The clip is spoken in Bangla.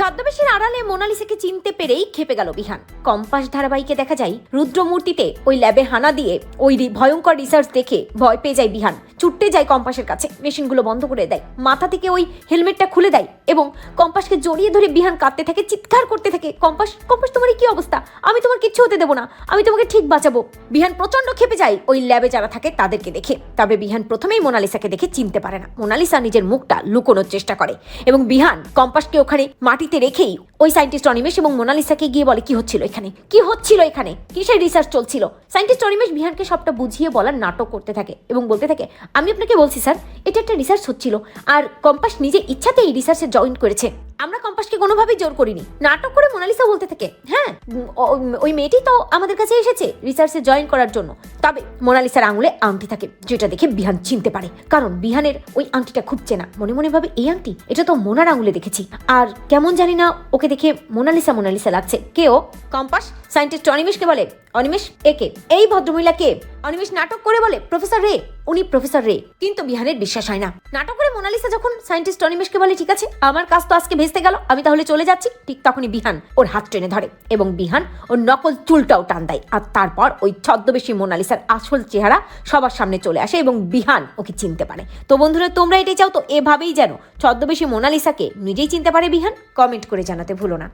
ছদ্মবেশের আড়ালে মোনালিসাকে চিনতে পেরেই খেপে গেল বিহান। কম্পাস ধারাবাহিকে দেখা যায় রুদ্রমূর্তিতে ওই ল্যাবে হানা দিয়ে ওই ভয়ঙ্কর রিসার্চ দেখে ভয় পেয়ে যায় বিহান, ছুটতে যায় কম্পাসের কাছে, মেশিনগুলো বন্ধ করে দেয়, মাথা থেকে ওই হেলমেটটা খুলে দেয় এবং কম্পাসকে জড়িয়ে ধরে বিহান কাঁদতে থাকে, চিৎকার করতে থাকে, কম্পাস কম্পাস তোমার কি অবস্থা, আমি তোমার কিচ্ছু হতে দেবো না, আমি তোমাকে ঠিক বাঁচাবো। বিহান প্রচন্ড খেপে যায় ওই ল্যাবে যারা থাকে তাদেরকে দেখে। তবে বিহান প্রথমেই মোনালিসাকে দেখে চিনতে পারে না। মোনালিসা নিজের মুখটা লুকোনোর চেষ্টা করে এবং বিহান কম্পাসকে ওখানে মাটিতে রেখেই ওই সায়েন্টিস্ট অনিমেষ এবং মোনালিসাকে গিয়ে বলে কি হচ্ছিল এখানে, কি হচ্ছিল এখানে, কিসের রিসার্চ চলছিল। সায়েন্টিস্ট অনিমেষ বিহানকে সবটা বুঝিয়ে বলার নাটক করতে থাকে এবং বলতে থাকে আমি আপনাকে বলছি স্যার, এটা একটা রিসার্চ হচ্ছিল আর কম্পাস নিজে ইচ্ছাতে এই রিসার্চে জয়েন করেছে, আমরা কম্পাসকে কোনোভাবেই জোর করিনি। নাটক করে মোনালিসা বলতে থাকে হ্যাঁ ওই মেয়েটি তো আমাদের কাছে এসেছে রিসার্চে জয়েন করার জন্য। তবে মোনালিসার আঙুলে আংটি থাকে, যেটা দেখে বিহান চিনতে পারে, কারণ বিহানের ওই আংটিটা খুব চেনা। মনে মনে ভাবে এই আংটি, এটা তো মোনার আঙুলে দেখেছি, আর কেমন জানি না ওকে দেখে মোনালিসা মোনালিসা লাগছে। কে ও? কম্পাস সায়েন্টিস্ট অনিমেষকে বলে অনিমেষ একে, এই ভদ্রমহিলা কে? অনিমেষ নাটক করে বলে প্রফেসর রে, উনি প্রফেসর রে। কিন্তু বিহানের বিশ্বাস হয় না। নাটক করে মোনালিসা যখন সায়েন্টিস্ট অনিমেষকে বলে ঠিক আছে আমার কাজ তো আজকে ভেস্তে গেল, আমি তাহলে চলে যাচ্ছি, ঠিক তখনই বিহান ওর হাত টেনে ধরে এবং বিহান ওর নকল চুলটাও টান দেয়। আর তারপর ওই ছদ্মবেশী মোনালিসার আসল চেহারা সবার সামনে চলে আসে এবং বিহান ওকে চিনতে পারে। তো বন্ধুরা তোমরা এটাই চাও তো এভাবেই যেন ছদ্মবেশী মোনালিসাকে নিজেই চিনতে পারে বিহান? কমেন্ট করে জানাতে ভুলো না।